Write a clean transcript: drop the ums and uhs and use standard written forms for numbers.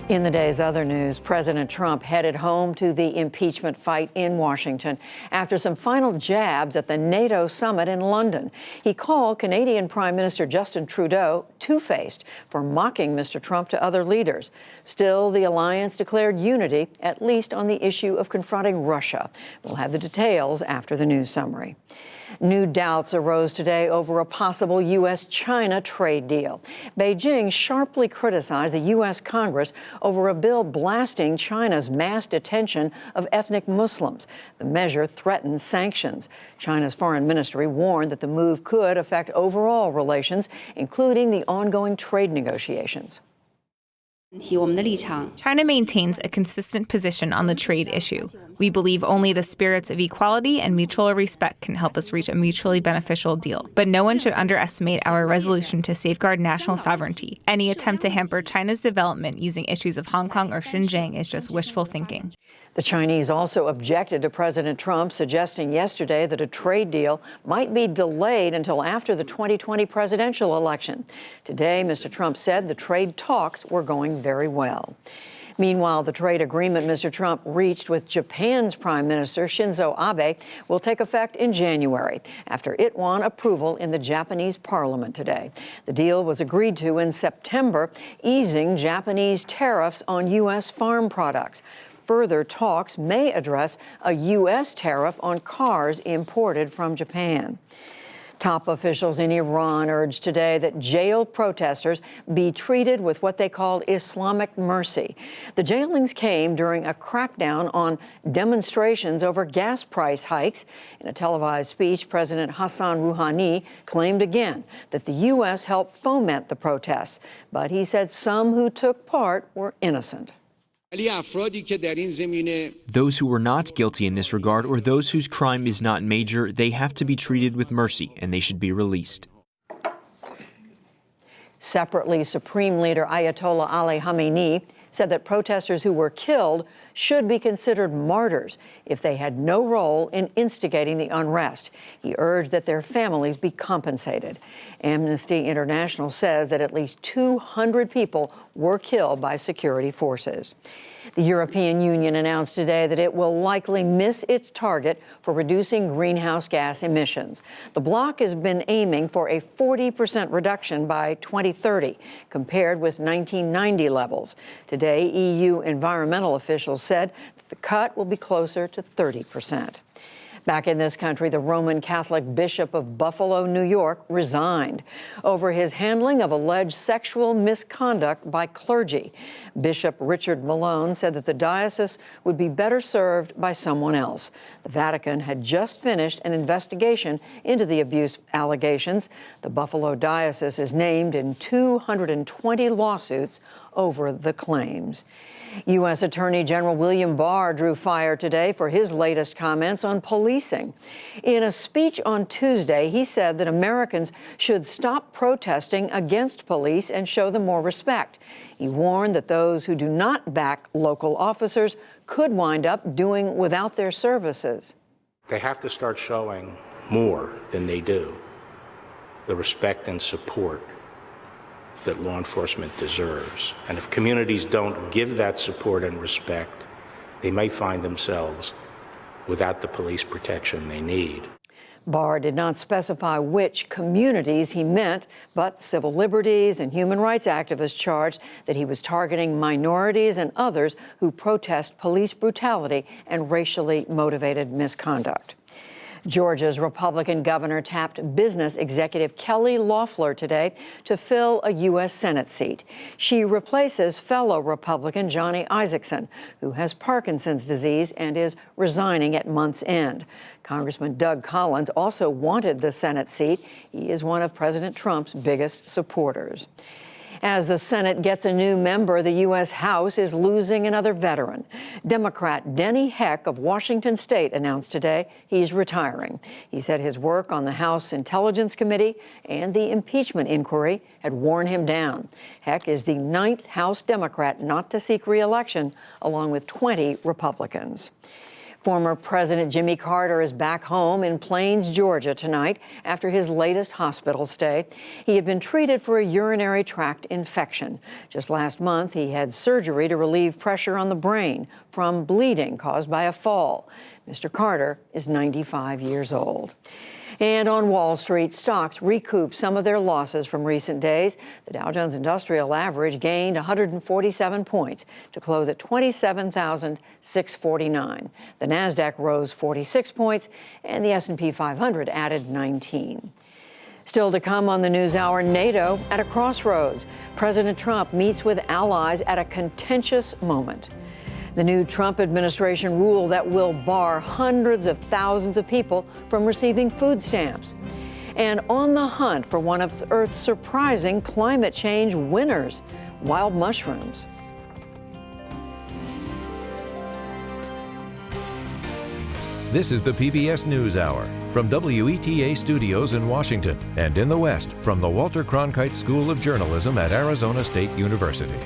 In the day's other news, President Trump headed home to the impeachment fight in Washington after some final jabs at the NATO summit in London. He called Canadian Prime Minister Justin Trudeau two-faced for mocking Mr. Trump to other leaders. Still, the alliance declared unity, at least on the issue of confronting Russia. We'll have the details after the news summary. New doubts arose today over a possible U.S.-China trade deal. Beijing sharply criticized the U.S. Congress over a bill blasting China's mass detention of ethnic Muslims. The measure threatens sanctions. China's foreign ministry warned that the move could affect overall relations, including the ongoing trade negotiations. China maintains a consistent position on the trade issue. We believe only the spirits of equality and mutual respect can help us reach a mutually beneficial deal. But no one should underestimate our resolution to safeguard national sovereignty. Any attempt to hamper China's development using issues of Hong Kong or Xinjiang is just wishful thinking. The Chinese also objected to President Trump suggesting yesterday that a trade deal might be delayed until after the 2020 presidential election. Today, Mr. Trump said the trade talks were going very well. Meanwhile, the trade agreement Mr. Trump reached with Japan's Prime Minister Shinzo Abe will take effect in January after it won approval in the Japanese parliament today. The deal was agreed to in September, easing Japanese tariffs on U.S. farm products. Further talks may address a U.S. tariff on cars imported from Japan. Top officials in Iran urged today that jailed protesters be treated with what they called Islamic mercy. The jailings came during a crackdown on demonstrations over gas price hikes. In a televised speech, President Hassan Rouhani claimed again that the U.S. helped foment the protests, but he said some who took part were innocent. Those who were not guilty in this regard, or those whose crime is not major, they have to be treated with mercy, and they should be released. Separately, Supreme Leader Ayatollah Ali Khamenei said that protesters who were killed should be considered martyrs if they had no role in instigating the unrest. He urged that their families be compensated. Amnesty International says that at least 200 people were killed by security forces. The European Union announced today that it will likely miss its target for reducing greenhouse gas emissions. The bloc has been aiming for a 40% reduction by 2030, compared with 1990 levels. Today, EU environmental officials said that the cut will be closer to 30%. Back in this country, the Roman Catholic Bishop of Buffalo, New York, resigned over his handling of alleged sexual misconduct by clergy. Bishop Richard Malone said that the diocese would be better served by someone else. The Vatican had just finished an investigation into the abuse allegations. The Buffalo diocese is named in 220 lawsuits over the claims. U.S. Attorney General William Barr drew fire today for his latest comments on policing. In a speech on Tuesday, he said that Americans should stop protesting against police and show them more respect. He warned that those who do not back local officers could wind up doing without their services. They have to start showing more than they do, the respect and support that law enforcement deserves. And if communities don't give that support and respect, they may find themselves without the police protection they need. Barr did not specify which communities he meant, but civil liberties and human rights activists charged that he was targeting minorities and others who protest police brutality and racially motivated misconduct. Georgia's Republican governor tapped business executive Kelly Loeffler today to fill a U.S. Senate seat. She replaces fellow Republican Johnny Isakson, who has Parkinson's disease and is resigning at month's end. Congressman Doug Collins also wanted the Senate seat. He is one of President Trump's biggest supporters. As the Senate gets a new member, the U.S. House is losing another veteran. Democrat Denny Heck of Washington State announced today he's retiring. He said his work on the House Intelligence Committee and the impeachment inquiry had worn him down. Heck is the 9th House Democrat not to seek re-election, along with 20 Republicans. Former President Jimmy Carter is back home in Plains, Georgia tonight after his latest hospital stay. He had been treated for a urinary tract infection. Just last month, he had surgery to relieve pressure on the brain from bleeding caused by a fall. Mr. Carter is 95 years old. And on Wall Street, stocks recouped some of their losses from recent days. The Dow Jones Industrial Average gained 147 points to close at 27,649. The Nasdaq rose 46 points, and the S&P 500 added 19. Still to come on the NewsHour, NATO at a crossroads. President Trump meets with allies at a contentious moment. The new Trump administration rule that will bar hundreds of thousands of people from receiving food stamps. And on the hunt for one of Earth's surprising climate change winners, wild mushrooms. This is the PBS NewsHour from WETA Studios in Washington and in the West from the Walter Cronkite School of Journalism at Arizona State University.